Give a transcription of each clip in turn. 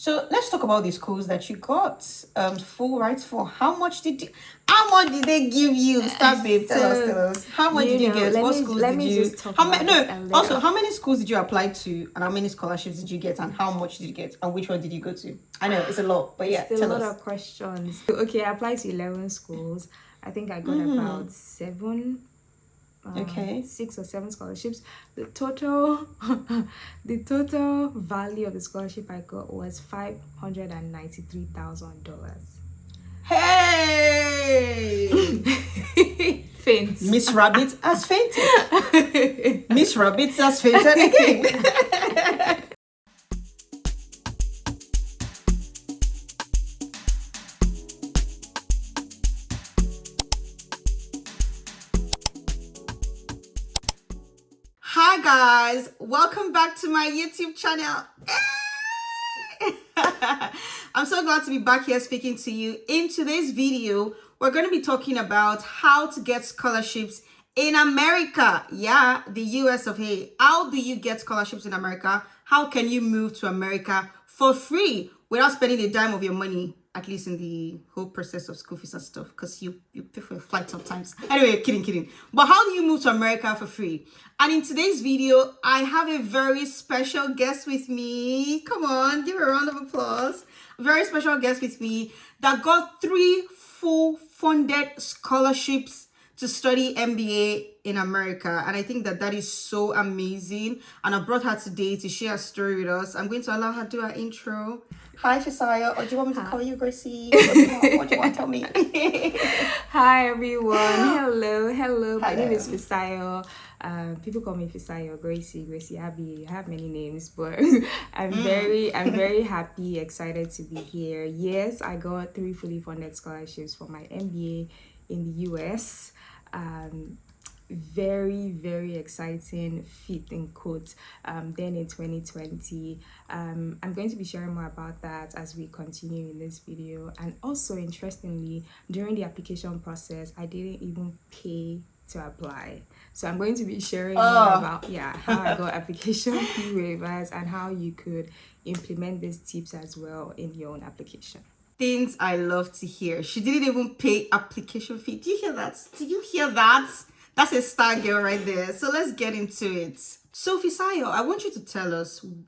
So let's talk about the schools that you got full rights for. How much did they give you? Stop, babe. Tell us. How much did you get? What schools did you? How many? No. Also, how many schools did you apply to, and how many scholarships did you get, and how much did you get, and which one did you go to? I know it's a lot, but yeah, it's a lot of questions. Okay, I applied to 11 schools. I think I got about 7. 6 or 7 scholarships. The total value of the scholarship I got was $593,000. Hey! Faint. Miss Rabbit has fainted. Miss Rabbit has fainted again. Hi guys, welcome back to my YouTube channel. I'm so glad to be back here speaking to you. In today's video, we're going to be talking about how to get scholarships in America. Yeah, the US of A. How do you get scholarships in America? How can you move to America for free without spending a dime of your money? At least in the whole process of school fees and stuff, because you pay for a flight sometimes. Anyway, kidding. But how do you move to America for free? And in today's video, I have a very special guest with me. Come on, give her a round of applause. A very special guest with me that got 3 full funded scholarships to study MBA in America. And I think that is so amazing. And I brought her today to share a story with us. I'm going to allow her to do her intro. Hi, Fisayo. Or do you want me to call you Gracie? What do you want to tell me? Hi, everyone. Hello. Hi, My name is Fisayo. People call me Fisayo, Gracie, Abby. I have many names, but I'm very happy, excited to be here. Yes, I got 3 fully funded scholarships for my MBA in the US. Very exciting feat in quotes then in 2020. I'm going to be sharing more about that as we continue in this video. And also, interestingly, during the application process, I didn't even pay to apply, so I'm going to be sharing more about how I got application fee waivers and how you could implement these tips as well in your own application. Things I love to hear. She didn't even pay application fee. Do you hear that? That's a star girl right there. So let's get into it. So Fisayo, I want you to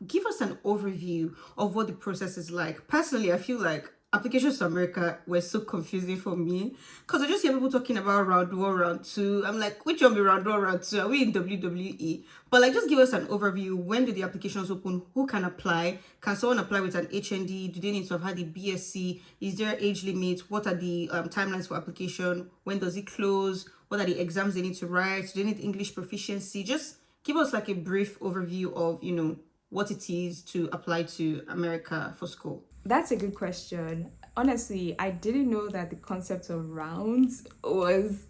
give us an overview of what the process is like. Personally, I feel like applications to America were so confusing for me because I just hear people talking about round 1, round 2. I'm like, which one be round 1, round 2? Are we in WWE? But like, just give us an overview. When do the applications open? Who can apply? Can someone apply with an HND? Do they need to have had a BSc? Is there age limit? What are the timelines for application? When does it close? What are the exams they need to write? Do they need English proficiency? Just give us like a brief overview of, what it is to apply to America for school. That's a good question. Honestly, I didn't know that the concept of rounds was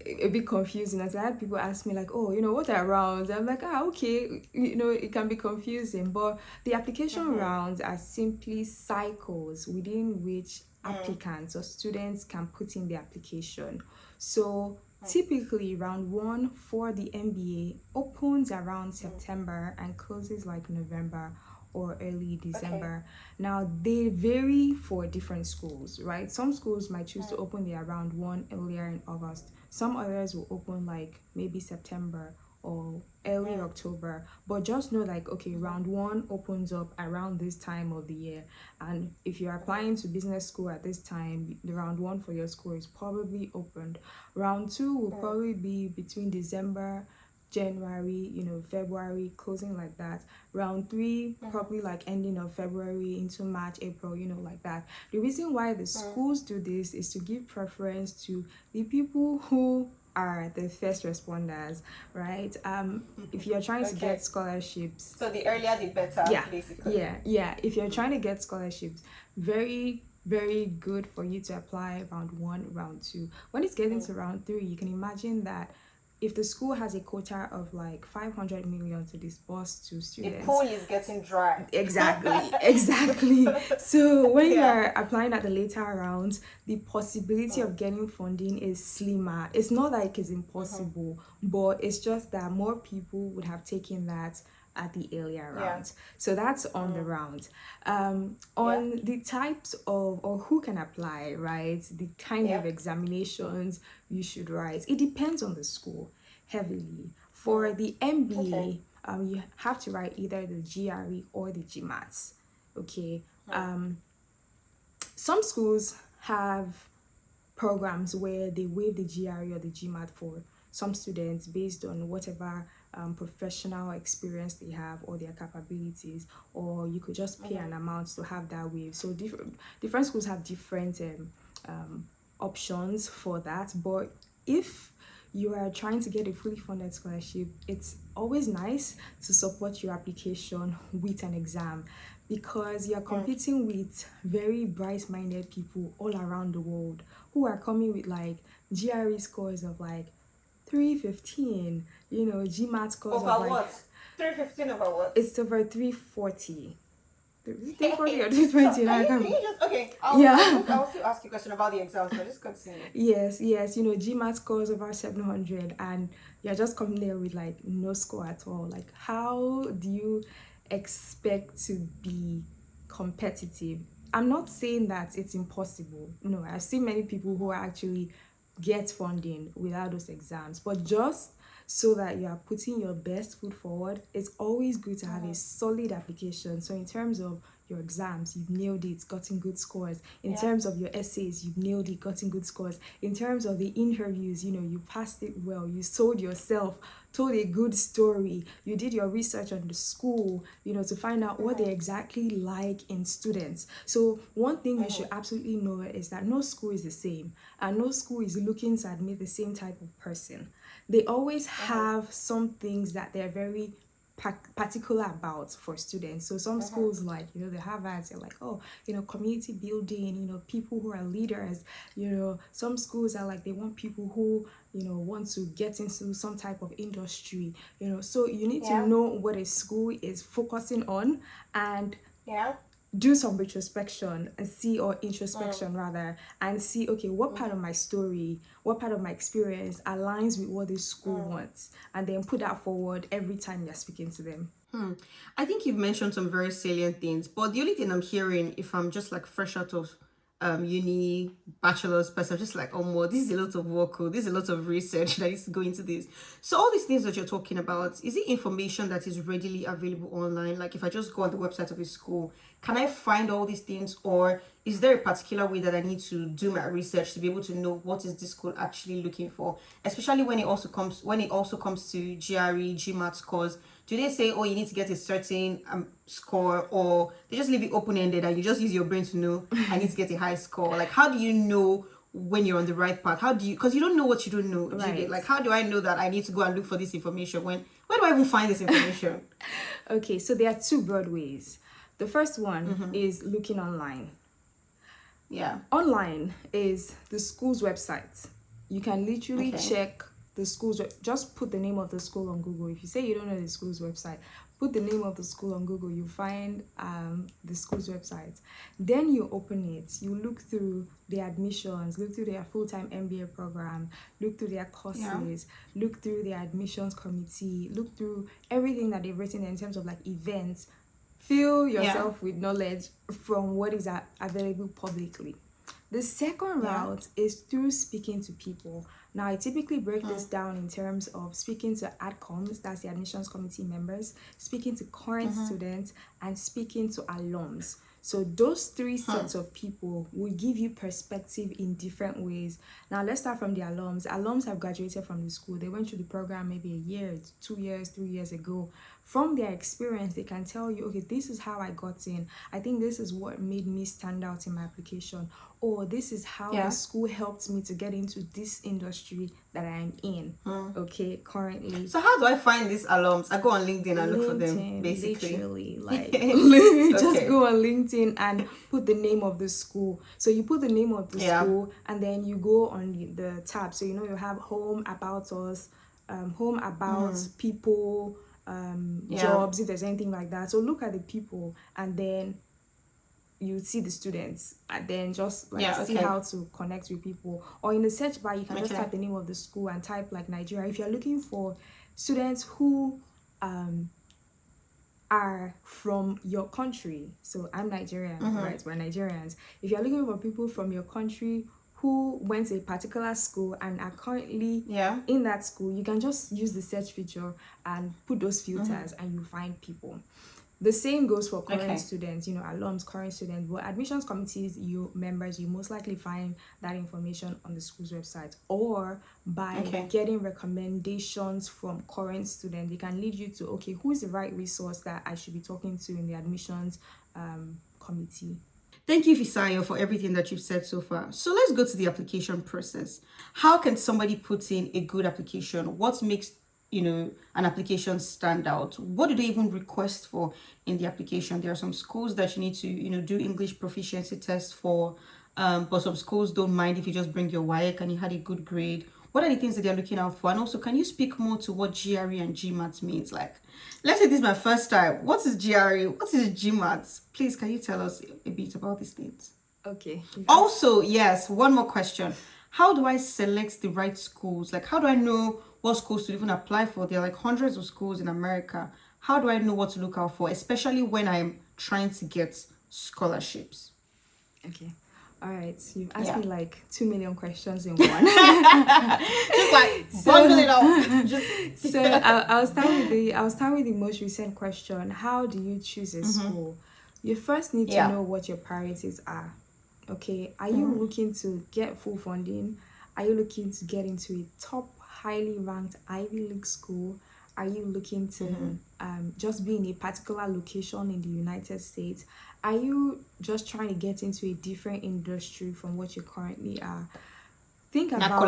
a bit confusing. As I had people ask me like, what are rounds? I'm like, okay, it can be confusing. But the application rounds are simply cycles within which applicants or students can put in the application. So typically round 1 for the MBA opens around September and closes like November or early December. Now they vary for different schools, right? Some schools might choose to open their round 1 earlier in August. Some others will open like maybe September or early October. But just know like, okay, round 1 opens up around this time of the year. And if you're applying to business school at this time, the round 1 for your school is probably opened. Round 2 will probably be between December, January, February, closing like that. Round 3 probably like ending of February into March, April, like that. The reason why the schools do this is to give preference to the people who are the first responders, right? If you're trying to get scholarships, so the earlier the better, basically. If you're trying to get scholarships, very good for you to apply round 1, round 2. When it's getting to round 3, you can imagine that if the school has a quota of like 500 million to disburse to students, the pool is getting dry. Exactly. So when you are applying at the later rounds, the possibility of getting funding is slimmer. It's not like it's impossible, but it's just that more people would have taken that at the earlier Yeah. rounds. So that's on the rounds. On the types of, or who can apply, right? The kind of examinations you should write. It depends on the school heavily. For the MBA, you have to write either the GRE or the GMATS. Okay. Some schools have programs where they waive the GRE or the GMAT for some students based on whatever professional experience they have or their capabilities, or you could just pay an amount to have that waived. So different schools have different options for that. But if you are trying to get a fully funded scholarship, it's always nice to support your application with an exam, because you're competing with very bright-minded people all around the world who are coming with like GRE scores of like 315, you know, GMAT scores Over of like what? 315 over what? it's over 340. 340 or 320. I Can can't. you just I'll still ask you a question about the exams, but just continue. Yes, you know, GMAT scores over 700, and you're just coming there with like no score at all. Like, how do you expect to be competitive? I'm not saying that it's impossible. No, I've seen many people who actually get funding without those exams, but just so that you are putting your best foot forward, it's always good to have a solid application. So in terms of your exams, you've nailed it, gotten good scores. In terms of your essays, you've nailed it, gotten good scores. In terms of the interviews, you know, you passed it well, you sold yourself, told a good story, you did your research on the school, you know, to find out what they exactly like in students. So one thing you should absolutely know is that no school is the same, and no school is looking to admit the same type of person. They always have some things that they're very particular about for students. So some schools, like, you know, the Harvards, they're like, oh, you know, community building, you know, people who are leaders. You know, some schools are like, they want people who, you know, want to get into some type of industry, you know. So you need to know what a school is focusing on, and do some retrospection and see, or introspection rather, and see, okay, what part of my story, what part of my experience aligns with what the school wants, and then put that forward every time you're speaking to them. I think you've mentioned some very salient things, but the only thing I'm hearing, if I'm just like fresh out of uni bachelor's person, I'm just like, oh, more, this is a lot of work, this is a lot of research that needs to go into this. So all these things that you're talking about, is it information that is readily available online? Like, if I just go on the website of a school, can I find all these things, or is there a particular way that I need to do my research to be able to know what is this school actually looking for, especially when it also comes to GRE, GMAT scores? Do they say, oh, you need to get a certain score, or they just leave it open-ended and you just use your brain to know I need to get a high score? Like, how do you know when you're on the right path? How do you, because you don't know what you don't know. Right. Like, how do I know that I need to go and look for this information? Where do I even find this information? Okay, so there are two broad ways. The first one is looking online. Online is the school's website. You can literally check the school's, just put the name of the school on Google. If you say you don't know the school's website, put the name of the school on Google, you find the school's website. Then you open it, you look through the admissions, look through their full-time MBA program, look through their courses, look through their admissions committee, look through everything that they've written in terms of like events. Fill yourself with knowledge from what is available publicly. The second route is through speaking to people. Now, I typically break this down in terms of speaking to ADCOMs, that's the admissions committee members, speaking to current students, and speaking to alums. So those three sets of people will give you perspective in different ways. Now, let's start from the alums. Alums have graduated from the school. They went through the program maybe a year, 2 years, 3 years ago. From their experience, they can tell you, okay, this is how I got in. I think this is what made me stand out in my application. Or this is how the school helped me to get into this industry that I'm in, okay, currently. So how do I find these alums? I go on LinkedIn and look for them, basically. Literally, like, just go on LinkedIn and put the name of the school. So you put the name of the school, and then you go on the tab. So, you know, you have home, about us, home, about people, jobs, if there's anything like that. So look at the people, and then you see the students, and then just like see how to connect with people. Or in the search bar, you can just type the name of the school and type like Nigeria. If you're looking for students who are from your country. So I'm Nigerian, right? We're Nigerians. If you're looking for people from your country who went to a particular school and are currently in that school, you can just use the search feature and put those filters and you find people. The same goes for current students, alums, current students, but admissions committees, you members, you most likely find that information on the school's website, or by getting recommendations from current students. They can lead you to, okay, who is the right resource that I should be talking to in the admissions committee. Thank you, Fisayo, for everything that you've said so far. So let's go to the application process. How can somebody put in a good application? What makes an application stand out? What do they even request for in the application? There are some schools that you need to do English proficiency tests for, but some schools don't mind if you just bring your WAEC and you had a good grade. What are the things that they're looking out for? And also, can you speak more to what GRE and GMATS means? Like, let's say this is my first time. What is GRE? What is GMATS? Please, can you tell us a bit about these things? Okay. Also, yes, one more question. How do I select the right schools? Like, how do I know what schools to even apply for? There are like hundreds of schools in America. How do I know what to look out for, especially when I'm trying to get scholarships? Okay. All right. You've asked me like 2 million questions in one. Just like bundle it up. So I'll start with the most recent question. How do you choose a school? You first need to know what your priorities are. Okay, are you looking to get full funding? Are you looking to get into a top highly ranked Ivy League school? Are you looking to just be in a particular location in the United States? Are you just trying to get into a different industry from what you currently are? Think about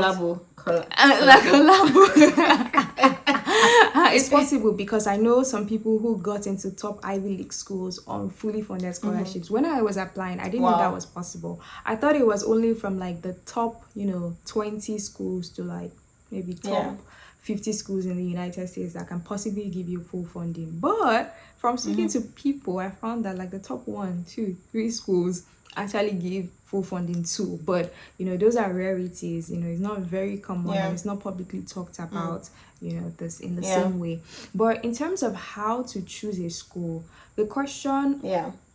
it's possible, because I know some people who got into top Ivy League schools on fully funded scholarships. When I was applying, I didn't know that was possible. I thought it was only from like the top 20 schools to like maybe top 50 schools in the United States that can possibly give you full funding. But from speaking to people, I found that like the top 1, 2, 3 schools actually give full funding too. But those are rarities. It's not very common and it's not publicly talked about this in the same way. But in terms of how to choose a school, the question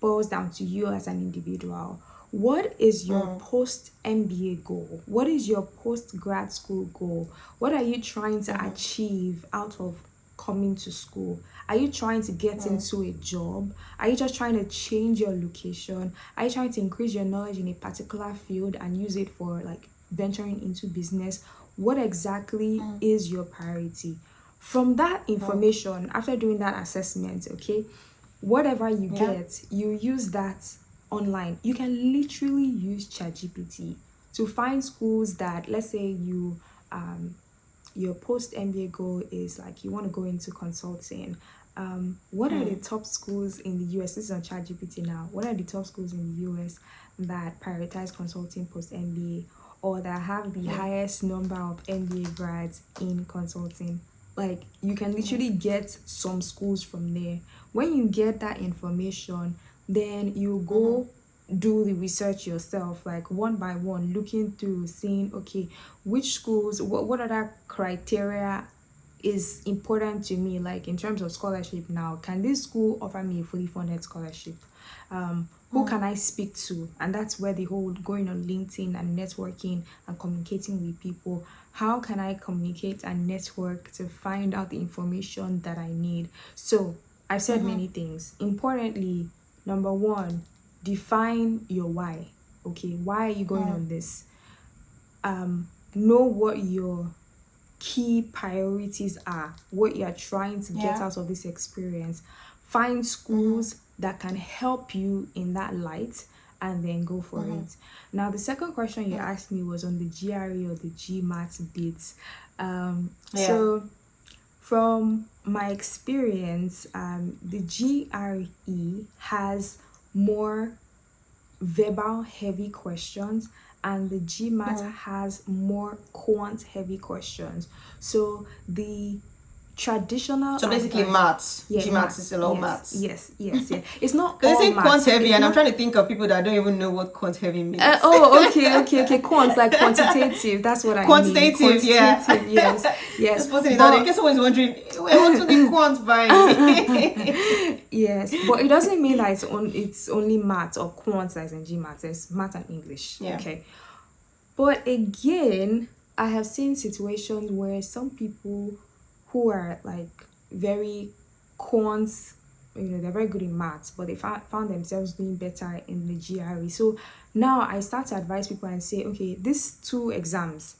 boils down to you as an individual. What is your post-MBA goal? What is your post-grad school goal? What are you trying to achieve out of coming to school? Are you trying to get into a job? Are you just trying to change your location? Are you trying to increase your knowledge in a particular field and use it for like venturing into business? What exactly is your priority? From that information, after doing that assessment, whatever you get, you use that online. You can literally use ChatGPT to find schools that, let's say your post-MBA goal is like you want to go into consulting. What are the top schools in the US? This is on ChatGPT now. What are the top schools in the US that prioritize consulting post-MBA, or that have the highest number of MBA grads in consulting? Like, you can literally get some schools from there. When you get that information, then you go do the research yourself, like one by one, looking through, seeing, okay, which schools, what other criteria is important to me, like in terms of scholarship now. Can this school offer me a fully funded scholarship? Who can I speak to? And that's where the whole going on LinkedIn and networking and communicating with people. How can I communicate and network to find out the information that I need? So I've said many things. Importantly, number 1, define your why. Okay, why are you going on this? Know what your key priorities are, what you are trying to get out of this experience. Find schools that can help you in that light, and then go for it. Now, the second question you asked me was on the GRE or the GMATS bits. So from my experience, the GRE has more verbal heavy questions, and the GMAT has more quant heavy questions. So the traditional So basically advice. maths. Yeah, GMATS is a lot of yes, maths. yes. It's not Because all they say quant maths. heavy, It's and I'm not. trying to think of people that don't even know what quant heavy means. Okay. Quant, like quantitative. That's what I mean. Quantitative, yeah. Yes. Just putting it out there. In case someone's wondering, wait, what do they quant by? Yes, but it doesn't mean that it's only math or quant that's in GMAT. There's math and English. Yeah. Okay. But again, I have seen situations where some people who are like very quants, they're very good in maths, but they found themselves doing better in the GRE. So now I start to advise people and say, okay, these two exams,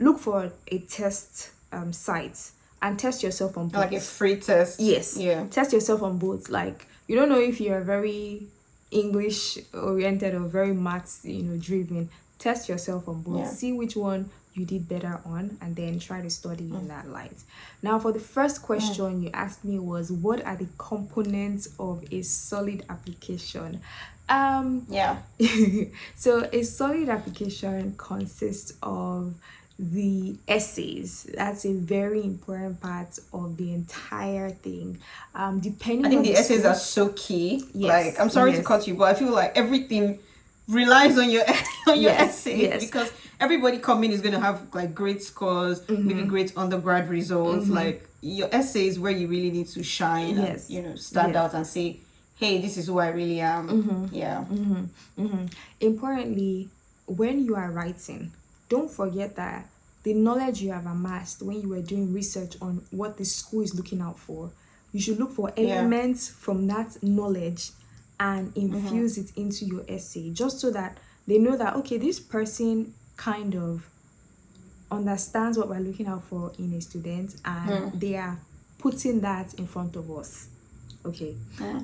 look for a test site and test yourself on both. Like a free test. Yes. Yeah. Test yourself on both. Like, you don't know if you're very English oriented or very maths, driven. Test yourself on both. Yeah. See which one you did better on, and then try to study in that light. Now, for the first question you asked me was, what are the components of a solid application? Yeah. So a solid application consists of the essays. That's a very important part of the entire thing. Depending I think on the essays are so key. Yes, Like, I'm sorry to cut you, but I feel like everything relies on your essay, because everybody coming is going to have like great scores, maybe great undergrad results. Like, your essay is where you really need to shine and stand out and say, hey, this is who I really am. Importantly, when you are writing, don't forget that the knowledge you have amassed when you were doing research on what the school is looking out for, you should look for elements from that knowledge and infuse it into your essay, just so that they know that, okay, this person kind of understands what we're looking out for in a student, and they are putting that in front of us. Okay.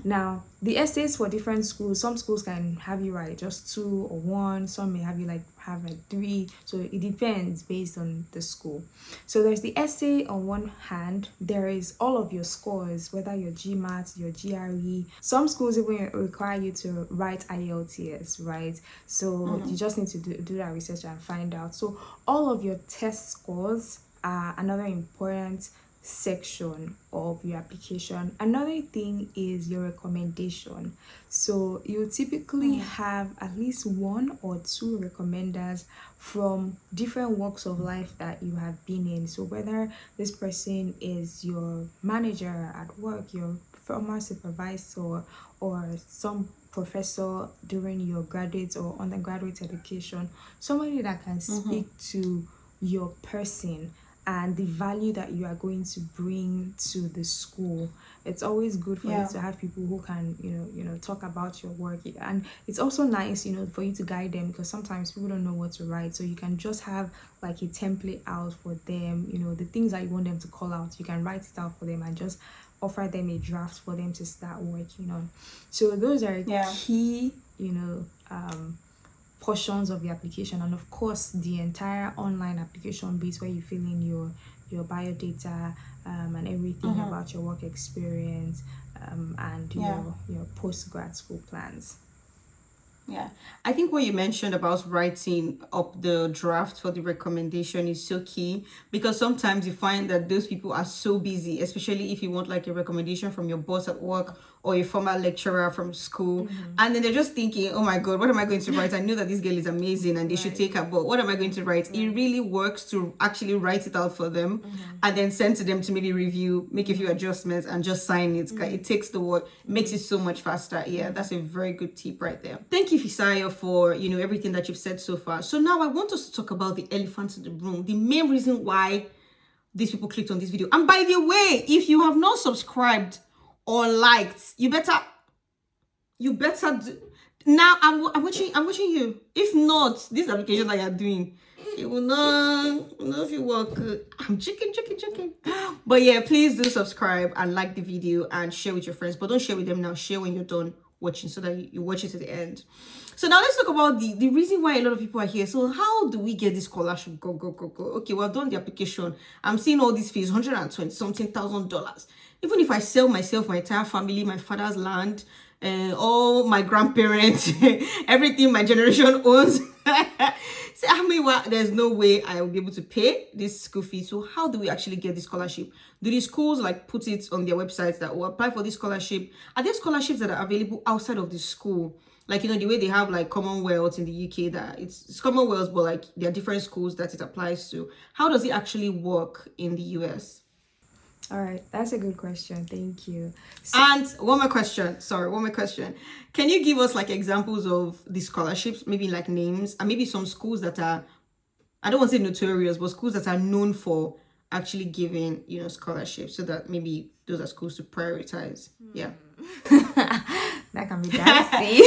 Now, the essays for different schools, some schools can have you write just 2 or 1, some may have you have 3, so it depends based on the school. So there's the essay on one hand, there is all of your scores, whether your GMAT, your GRE. Some schools even require you to write IELTS, right? So you just need to do that research and find out. So all of your test scores are another important section of your application. Another thing is your recommendation. So you typically have at least 1 or 2 recommenders from different walks of life that you have been in. So whether this person is your manager at work, your former supervisor, or some professor during your graduate or undergraduate education, somebody that can speak to your person and the value that you are going to bring to the school. It's always good for you to have people who can, talk about your work. And it's also nice, for you to guide them, because sometimes people don't know what to write. So you can just have like a template out for them, the things that you want them to call out, you can write it out for them and just offer them a draft for them to start working on. So those are key, portions of the application. And of course, the entire online application bit where you fill in your biodata and everything about your work experience and your post-grad school plans. Yeah, I think what you mentioned about writing up the draft for the recommendation is so key, because sometimes you find that those people are so busy, especially if you want like a recommendation from your boss at work or a former lecturer from school, and then they're just thinking, oh my god, what am I going to write? I know that this girl is amazing and they should take her, but what am I going to write? It really works to actually write it out for them and then send to them to maybe review, make a few adjustments, and just sign it. It takes the work, makes it so much faster. Yeah, that's a very good tip right there. Thank you, Fisayo, for everything that you've said so far. So now I want us to talk about the elephant in the room, the main reason why these people clicked on this video. And by the way, if you have not subscribed or liked, you better do. Now I'm watching you. If not, this application that you're doing, it will not if you work. I'm joking. But yeah, please do subscribe and like the video and share with your friends. But don't share with them now. Share when you're done watching, so that you watch it to the end. So now let's talk about the reason why a lot of people are here. So how do we get this scholarship? Go. Okay, well, I've done the application. I'm seeing all these fees, $120 something thousand. Even if I sell myself, my entire family, my father's land, all my grandparents, everything my generation owns. Say, I mean, well, there's no way I will be able to pay this school fee. So how do we actually get this scholarship? Do the schools like put it on their websites that will apply for this scholarship? Are there scholarships that are available outside of the school? Like, you know, the way they have like Commonwealth in the UK, that it's Commonwealth, but like there are different schools that it applies to. How does it actually work in the US? All right, that's a good question. Thank you. So, And one more question. Sorry, one more question. Can you give us like examples of the scholarships, maybe like names, and maybe some schools that are, I don't want to say notorious, but schools that are known for actually giving, you know, scholarships, so that maybe those are schools to prioritize. Yeah. that can be dicey.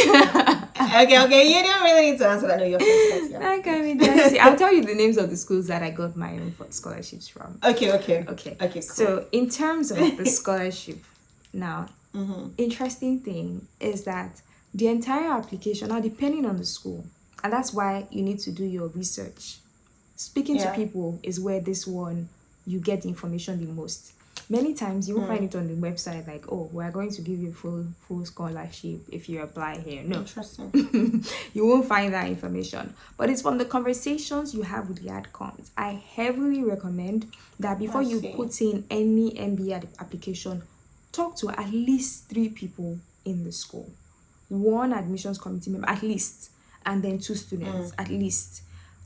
Okay. You don't really need to answer that. No, you're first. Yeah. That can be dicey. I'll tell you the names of the schools that I got my own scholarships from. Okay. Cool. So in terms of the scholarship, now, interesting thing is that the entire application, now depending on the school, and that's why you need to do your research. Speaking to people is where this one, you get the information the most. Many times you won't find it on the website like, oh, we're going to give you full scholarship if you apply here. No. Interesting. You won't find that information. But it's from the conversations you have with the adcoms. I heavily recommend that before you put in any MBA application, talk to at least 3 people in the school. 1 admissions committee member, at least, and then 2 students, at least.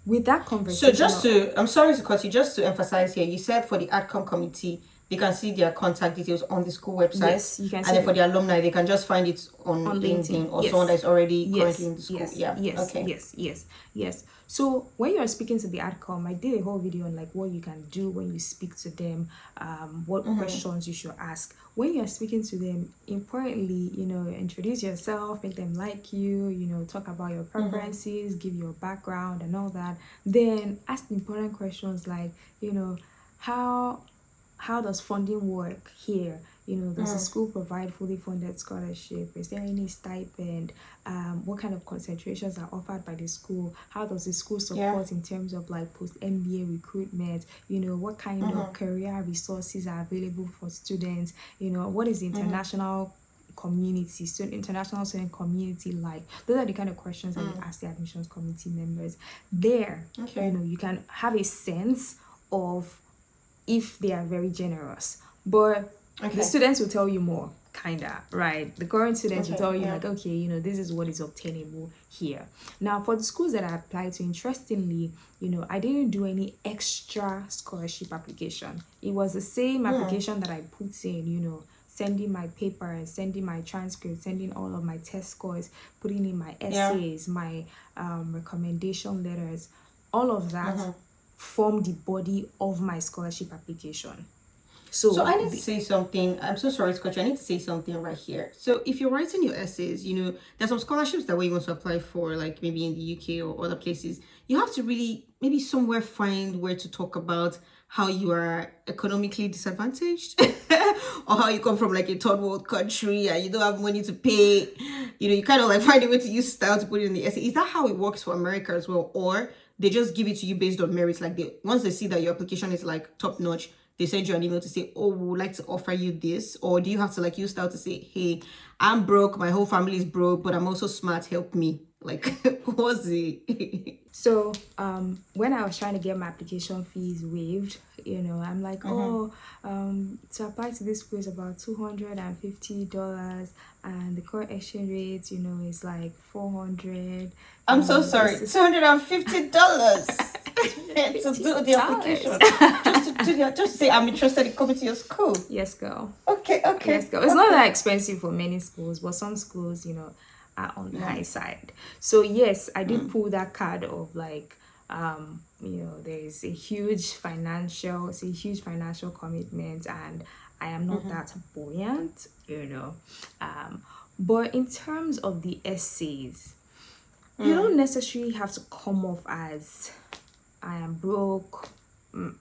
With that conversation. So I'm sorry to cut you, just to emphasize here, you said for the AdCom committee, they can see their contact details on the school website. Yes, you can see. And then for the alumni, they can just find it on LinkedIn or someone that's already currently in the school. Yes. So when you are speaking to the AdCom, I did a whole video on like what you can do when you speak to them, what questions you should ask. When you are speaking to them, importantly, you know, introduce yourself, make them like you, you know, talk about your preferences, give your background and all that. Then ask important questions like, you know, how does funding work here? You know, does the school provide fully funded scholarship? Is there any stipend? What kind of concentrations are offered by the school? How does the school support in terms of like post-MBA recruitment? You know, what kind of career resources are available for students? You know, what is the international community, international student community like? Those are the kind of questions that you ask the admissions committee members. There, you know, you can have a sense of if they are very generous, but the students will tell you more, kinda, right? The current students will tell you like, okay, you know, this is what is obtainable here. Now for the schools that I applied to, interestingly, you know, I didn't do any extra scholarship application. It was the same application that I put in, you know, sending my papers, sending my transcripts, sending all of my test scores, putting in my essays, my recommendation letters, all of that form the body of my scholarship application. So I need to say something. I'm so sorry to cut you. I need to say something right here. So if you're writing your essays, you know, there's some scholarships that way you want to apply for, like maybe in the UK or other places. You have to really maybe somewhere find where to talk about how you are economically disadvantaged or how you come from like a third world country and you don't have money to pay. You know, you kind of like find a way to use style to put it in the essay. Is that how it works for America as well? Or they just give it to you based on merits? Like once they see that your application is like top notch, they send you an email to say, oh, we would like to offer you this? Or do you have to like use style to say, hey, I'm broke, my whole family is broke, but I'm also smart, help me? Like, what's the... So when I was trying to get my application fees waived, you know, I'm like, to apply to this school is about $250, and the current exchange rate, you know, is like 400. I'm so sorry, $250 to do the application. just to say I'm interested in coming to your school. Yes, girl. Okay. Yes, girl. It's not that expensive for many schools, but some schools, you know, are on the high side. So yes, I did pull that card of like, you know, there's a huge financial commitment, and I am not that buoyant, you know. But in terms of the essays, you don't necessarily have to come off as I am broke,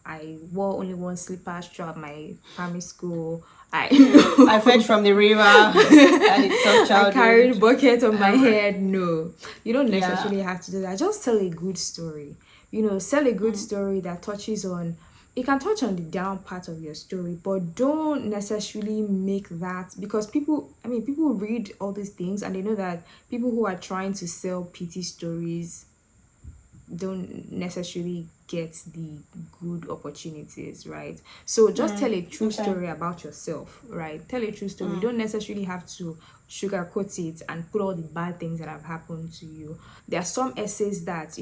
I wore only one slippers throughout my primary school, I fetched from the river and it's so childish. I carried a bucket on my head. No, you don't necessarily have to do that. Just tell a good story. You know, tell a good story that touches on, it can touch on the down part of your story, but don't necessarily make that, because people read all these things and they know that people who are trying to sell pity stories, don't necessarily get the good opportunities, right? So just tell a true story about yourself, right? Tell a true story. You don't necessarily have to sugarcoat it and put all the bad things that have happened to you. There are some essays that,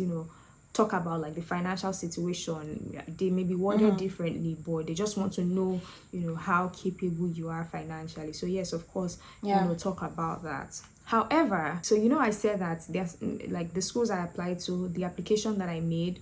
talk about like the financial situation. They may be worded differently, but they just want to know, how capable you are financially. So yes, of course, talk about that. However, so I said that there's like the schools I applied to, the application that I made,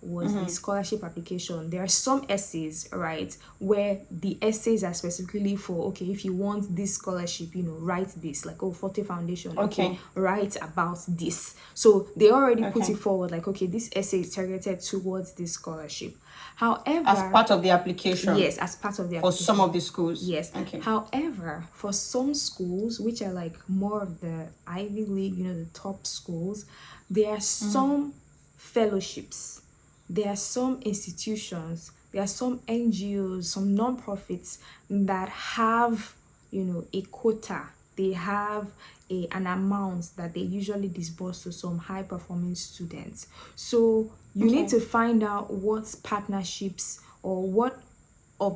was the scholarship application. There are some essays, right, where the essays are specifically for, okay, if you want this scholarship, write this, like, Forte Foundation, okay, write about this. So they already put it forward, like, okay, this essay is targeted towards this scholarship. However, as part of the application. Yes, as part of the application. For some of the schools. Yes. Okay. However, for some schools, which are like more of the Ivy League, the top schools, there are some fellowships, there are some institutions, there are some NGOs, some non-profits that have, a quota. They have an amount that they usually disburse to some high-performing students. So you need to find out what partnerships or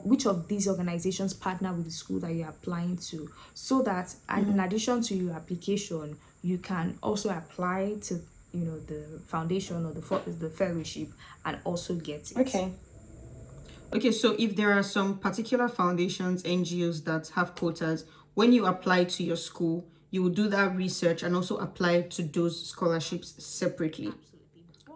which of these organizations partner with the school that you're applying to, so that in addition to your application, you can also apply to the foundation or the fellowship and also get it. Okay, so if there are some particular foundations, NGOs that have quotas, when you apply to your school, you will do that research and also apply to those scholarships separately.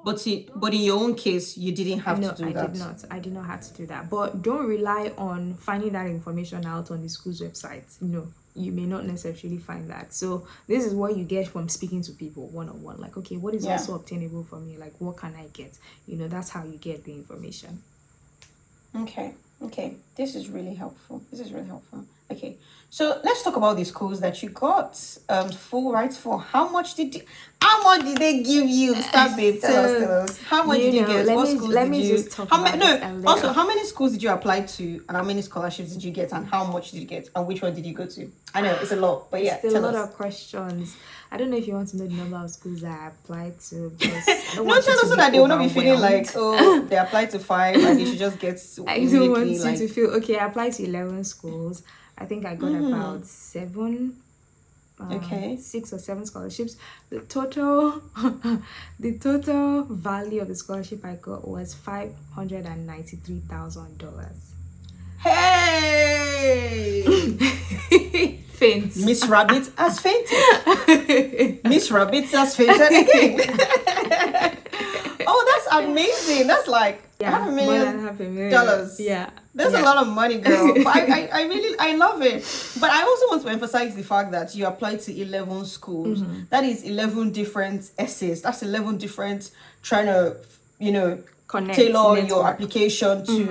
But in your own case, you didn't have to do that. I did not have to do that. But don't rely on finding that information out on the school's website. You may not necessarily find that. So this is what you get from speaking to people one-on-one. Like, okay, what is also obtainable for me? Like, what can I get? That's how you get the information. Okay. This is really helpful. Okay, so let's talk about the schools that you got full rights for. How much did they give you? Stop it. Tell us. How much did you get? What schools did you? How many schools did you apply to, and how many scholarships did you get, and how much did you get, and which one did you go to? I know it's a lot, but yeah, it's a lot of questions. I don't know if you want to know the number of schools that I applied to, because I don't no, tell us so that they will not be feeling like, they applied to 5 and they should just get. I don't want you to feel okay. I applied to 11 schools. I think I got about 7, 6 or 7 scholarships. The total value of the scholarship I got was $593,000. Hey! Faint. Miss Rabbit has fainted. Miss Rabbit has fainted again. Oh, that's amazing. That's like half a million dollars. Yeah. That's a lot of money, girl. But I love it. But I also want to emphasize the fact that you applied to 11 schools. That is 11 different essays. That's 11 different trying to, tailor your application to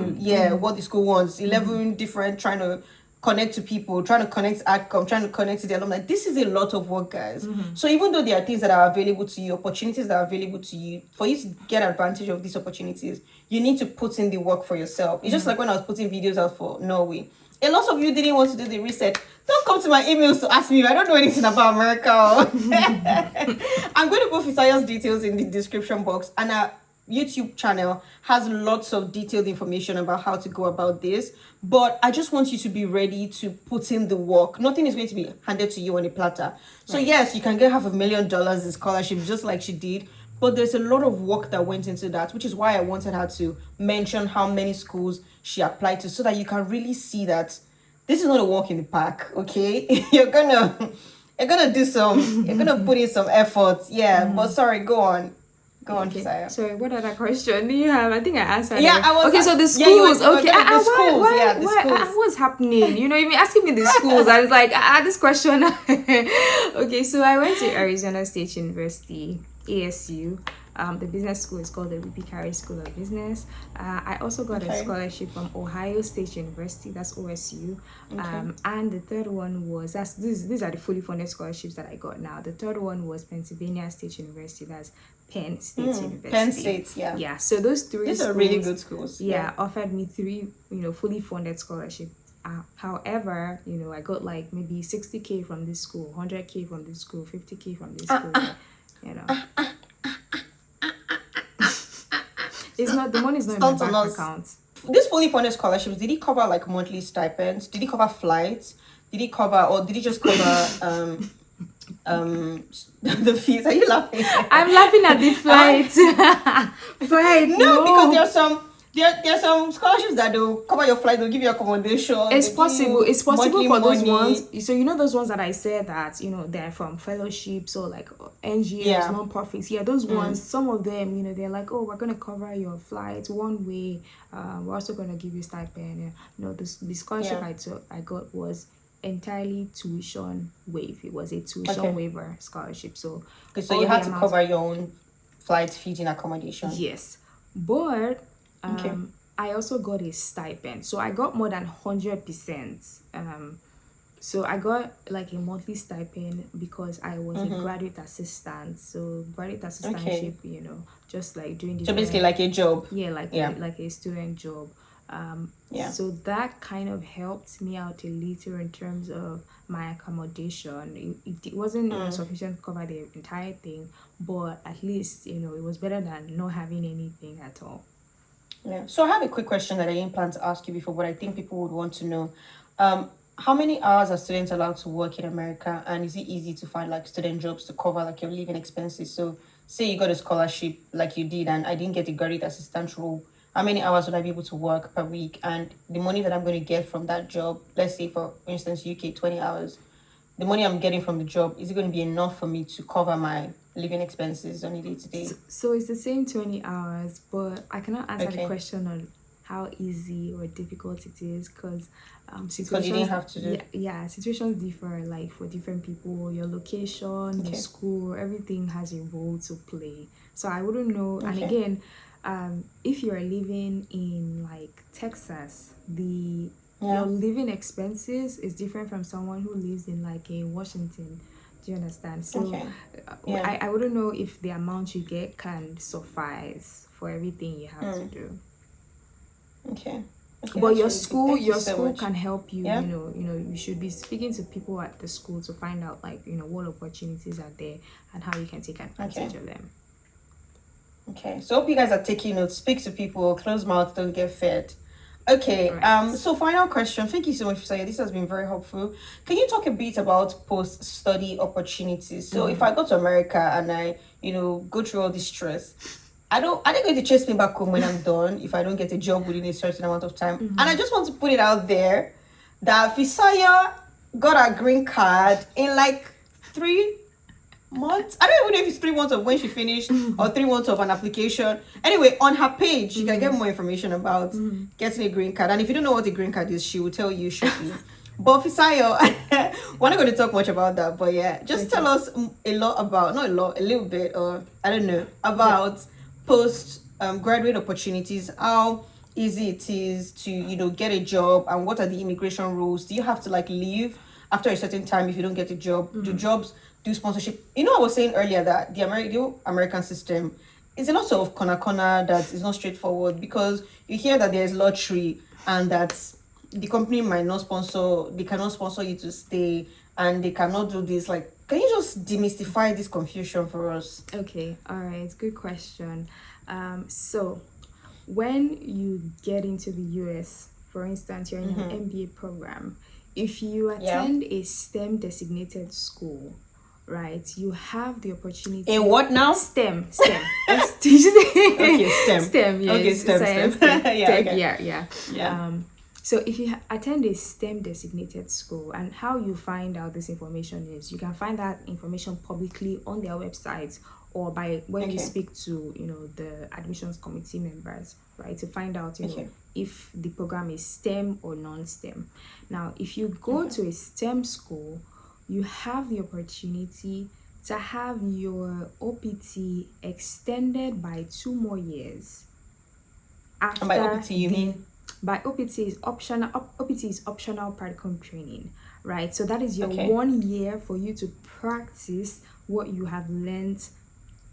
what the school wants. 11 different trying to connect to people, trying to connect to AdCom, trying to connect to the alumni. This is a lot of work, guys. So even though there are things that are available to you, opportunities that are available to you, for you to get advantage of these opportunities, you need to put in the work for yourself. It's just like when I was putting videos out for Norway. A lot of you didn't want to do the research. Don't come to my emails to ask me. I don't know anything about America. I'm going to put Fisayo's details in the description box. And our YouTube channel has lots of detailed information about how to go about this. But I just want you to be ready to put in the work. Nothing is going to be handed to you on a platter. So yes, you can get $500,000 in scholarship just like she did. But there's a lot of work that went into that, which is why I wanted her to mention how many schools she applied to, so that you can really see that this is not a walk in the park, okay? You're gonna do you're gonna put in some effort. Yeah, but sorry, go on. Go on, Fisaya. Sorry, what other question do you have? I think I answered it. I was. Okay, so the schools. What's happening? You've been asking me the schools. I was like, this question. Okay, so I went to Arizona State University, ASU. The business school is called the Ruby Carey School of Business. I also got a scholarship from Ohio State University, that's OSU. And the third one was, these are the fully funded scholarships that I got now. The third one was Pennsylvania State University, that's Penn State University. Penn State, yeah. Yeah, so those 3 These are really good schools. Yeah, offered me 3, fully funded scholarships. However, I got like maybe 60K from this school, 100K from this school, 50K from this school. not, the money is not in my Stunt on bank us. account. This fully funded scholarships, did it cover like monthly stipends? Did it cover flights? Did it cover, or did it just cover the fees? Are you laughing? I'm laughing at the flight. Flight, No, because there are some scholarships that they'll cover your flight, they'll give you accommodation. It's they'll give possible. you It's possible monthly for those money. ones. So you know those ones that I said that they're from fellowships or like NGOs, Yeah. non-profits. Yeah, those ones. Some of them, they're like, oh, we're gonna cover your flights one way. We're also gonna give you stipend. The scholarship Yeah. I got was entirely tuition waive. It was a tuition waiver scholarship. So Okay, so all you the had to amount- cover your own flight, feeding, accommodation. Yes, but Okay. I also got a stipend, so I got more than 100%. So I got like a monthly stipend because I was a graduate assistant. So graduate assistantship, just like doing the So basically like a job. like a student job. So that kind of helped me out a little in terms of my accommodation. It wasn't sufficient to cover the entire thing, but at least it was better than not having anything at all. Yeah. So I have a quick question that I didn't plan to ask you before, but I think people would want to know. How many hours are students allowed to work in America, and is it easy to find like student jobs to cover like your living expenses? So say you got a scholarship like you did, and I didn't get a graduate assistant role. How many hours would I be able to work per week? And the money that I'm going to get from that job, let's say for instance, UK 20 hours, the money I'm getting from the job, is it going to be enough for me to cover my living expenses on a day-to-day? So it's the same 20 hours, but I cannot answer the Okay. question on how easy or difficult it is because Because you didn't have to do. yeah, situations differ like for different people, your location, your school, everything has a role to play. So I wouldn't know. And Okay. again, if you're living in like Texas, your living expenses is different from someone who lives in like a Washington. Do you understand? So Okay. Yeah. I wouldn't know if the amount you get can suffice for everything you have to do. Okay. But your that's really good. school Thank you so school much. can help you. Yeah. You should be speaking to people at the school to find out like what opportunities are there and how you can take advantage of them. Okay, so hope you guys are taking notes. Speak to people. Closed mouth don't get fed. Okay. Right. So final question. Thank you so much, Saya. This has been very helpful. Can you talk a bit about post-study opportunities? So if I go to America and I, go through all this stress, are they going to chase me back home when I'm done if I don't get a job within a certain amount of time? And I just want to put it out there that Fisaya got a green card in like 3 months. I don't even know if it's 3 months of when she finished or 3 months of an application. Anyway, on her page, you can get more information about getting a green card. And if you don't know what a green card is, she will tell you shortly. But Fisayo, we're not going to talk much about that. But yeah, just tell us a little bit, or I don't know, about post graduate opportunities, how easy it is to get a job, and what are the immigration rules. Do you have to like leave after a certain time if you don't get a job? Do jobs do sponsorship? I was saying earlier that the American system is a lot of corner that is not straightforward, because you hear that there is lottery and that the company might not sponsor, they cannot sponsor you to stay, and they cannot do this. Like, can you just demystify this confusion for us? Okay, all right, good question. So when you get into the US, for instance, you're in an MBA program, if you attend a STEM designated school, right, you have the opportunity. A what now? STEM. Did you say? Okay, STEM. STEM, yes. Okay, STEM. Science, Yeah, tech, okay. yeah. So if you attend a STEM designated school, and how you find out this information is you can find that information publicly on their website, or by when you speak to the admissions committee members, right, to find out if the program is STEM or non-STEM. Now, if you go to a STEM school, you have the opportunity to have your OPT extended by 2 more years. And by OPT you mean? By OPT is optional. OPT is optional practicum training, right? So that is your 1 year for you to practice what you have learned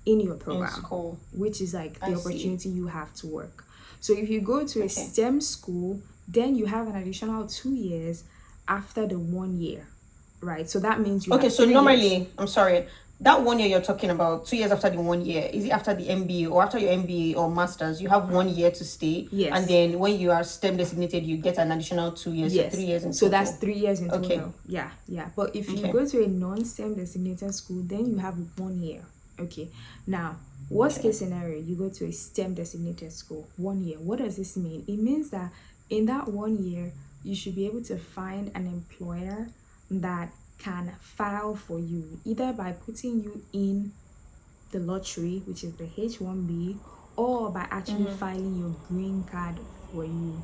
in your program, in school, which is like the opportunity you have to work. So if you go to a STEM school, then you have an additional 2 years after the 1 year, right? So that means you so normally, I'm sorry, that 1 year you're talking about, 2 years after the 1 year, is it after the MBA or after your MBA or masters? You have 1 year to stay. Yes. And then when you are STEM designated, you get an additional 2 years, Yes. so 3 years in So total. that's 3 years in Okay. total. Yeah, yeah. But if you Okay. go to a non-STEM designated school, then you have 1 year. Okay. Now, worst case scenario, you go to a STEM designated school, 1 year. What does this mean? It means that in that 1 year, you should be able to find an employer that can file for you, either by putting you in the lottery, which is the H1B, or by actually filing your green card for you.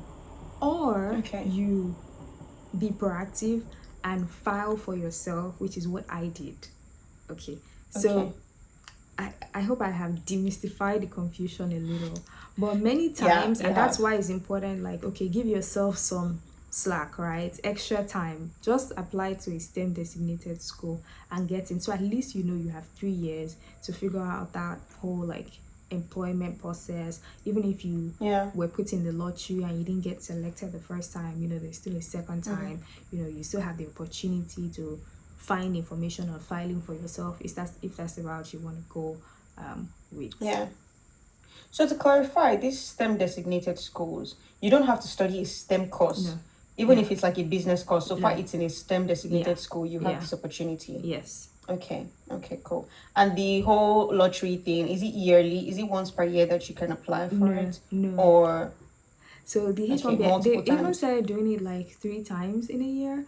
Or Okay. you be proactive and file for yourself, which is what I did. Okay. So I hope I have demystified the confusion a little. But many times, and that's why it's important, like, okay, give yourself some slack, right? Extra time. Just apply to a STEM designated school and get in. So at least you know you have 3 years to figure out that whole like employment process. Even if you were put in the lottery and you didn't get selected the first time, you know, there's still a second time. You know, you still have the opportunity to find information on filing for yourself if that's the route you want to go with. Yeah. So to clarify, these STEM designated schools, you don't have to study a STEM course. No. Even if it's like a business course, so far it's in a STEM designated school, you have this opportunity. Yes. Okay, cool. And the whole lottery thing, is it yearly? Is it once per year that you can apply for it? No. Or so the H1B, they even started doing it like 3 times in a year.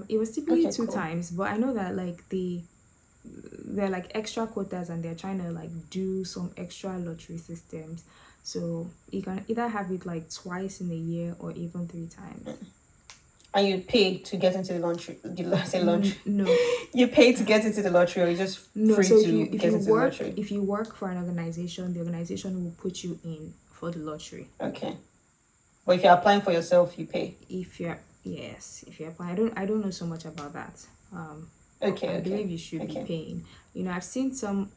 It was typically 2 times, but I know that like they're like extra quotas and they're trying to like do some extra lottery systems. So you can either have it like twice in a year or even 3 times. And you pay to get into the lottery? No. You pay to get into the lottery, or you just free so to get into the lottery? If you work for an organization, the organization will put you in for the lottery. Okay. But if you're applying for yourself, you pay? If you're applying. I don't know so much about that. I believe you should be paying. You know, I've seen some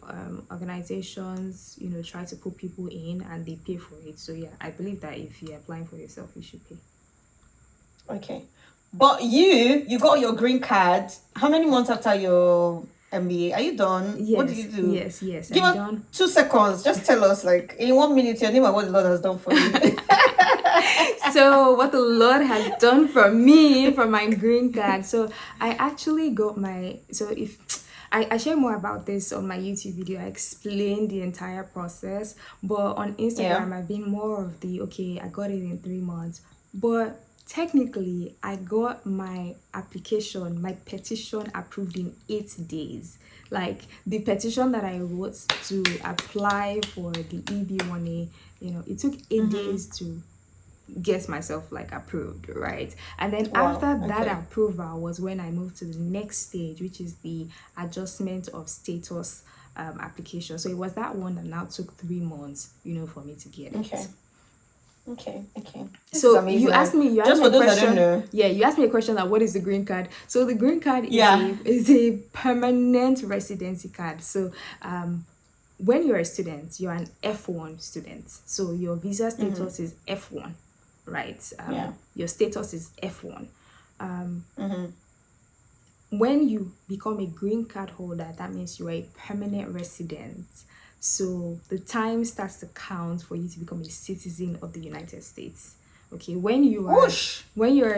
organizations, you know, try to put people in and they pay for it. So yeah, I believe that if you're applying for yourself, you should pay. Okay. But you got your green card how many months after your MBA? Are you done? Yes. What did you do? Yes. Give us done. 2 seconds. Just tell us, like, in 1 minute, your name and what the Lord has done for you. So what the Lord has done for me, for my green card. So I actually got I share more about this on my YouTube video. I explained the entire process, but on Instagram I've been more of the I got it in 3 months, but technically I got my petition approved in 8 days. Like the petition that I wrote to apply for the EB1A, you know, it took 8 days to get myself like approved, right? And then after that approval was when I moved to the next stage, which is the adjustment of status application. So it was that one that now took 3 months, you know, for me to get it. Okay. So you asked me that don't know. Yeah, you asked me a question like, what is the green card? So the green card is a permanent residency card. So when you're a student, you're an F1 student. So your visa status is F1, right? Your status is F1. When you become a green card holder, that means you're a permanent resident. So the time starts to count for you to become a citizen of the United States. Okay, when you are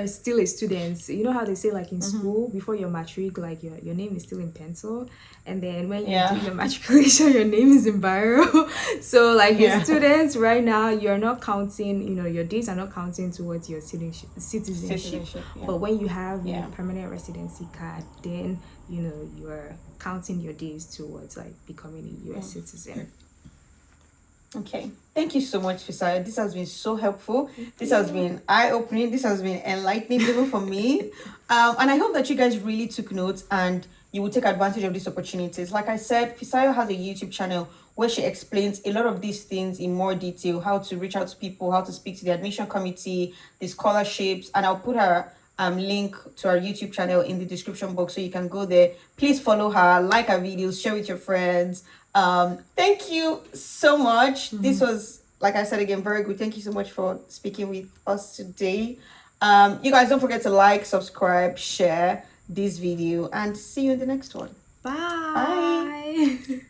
still a student, you know how they say like in school, before your matric, like your name is still in pencil, and then when you do your matriculation, your name is in biro. So like your students right now, you're not counting, you know, your days are not counting towards your citizenship. But when you have your permanent residency card, then you know you're counting your days towards like becoming a US citizen. Okay, thank you so much, Fisaya. This has been so helpful. This has been eye-opening. This has been enlightening even for me. And I hope that you guys really took notes and you will take advantage of these opportunities. Like I said, Fisaya has a YouTube channel where she explains a lot of these things in more detail, how to reach out to people, how to speak to the admission committee, the scholarships, and I'll put her link to our YouTube channel in the description box so you can go there. Please follow her, like her videos, share with your friends. Thank you so much. This was, like I said again, very good. Thank you so much for speaking with us today. You guys don't forget to like, subscribe, share this video, and see you in the next one. Bye.